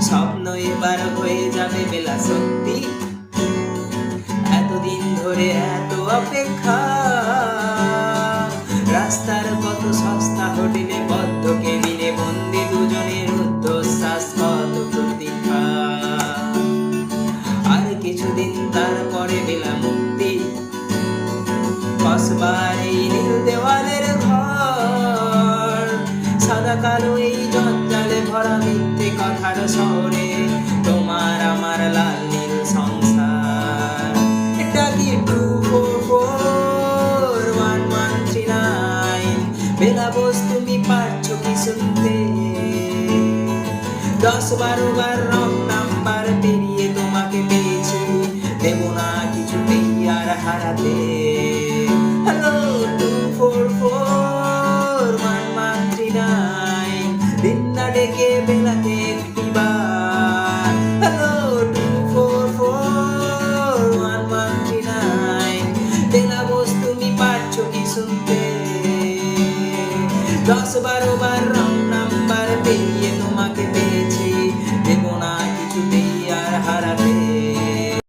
স্বপ্ন এবার হয়ে যাবে বেলা সত্যি, এতদিন ধরে এত অপেক্ষা। রাস্তার কত সস্তা হোটেলে বদ্ধ কেবিনে বন্দি দুজনের রুদ্ধশ্বাস, কত প্রতীক্ষা। আর কিছুদিন তারপরে বেলা মুক্তি, কসবার এই নীল দেওয়ালের ঘর, সাদা কালো এই জঞ্জালে ভরা মিথ্যে কথার শহরে তোমার আমার লাল নীল সংসার। এটা কি 2441139? বেলা বোস তুমি পারছো কি শুনতে? 10-12 বার রং নাম্বার পেরিয়ে তোমাকে পেয়েছি, দেব না কিছুতেই আর হারাতে। হ্যালো 2441139, দিন না ডেকে বেলাকে একটিবার। হ্যালো 2441139, বেলা বোস তুমি পারছো কি শুনতে? 10 বার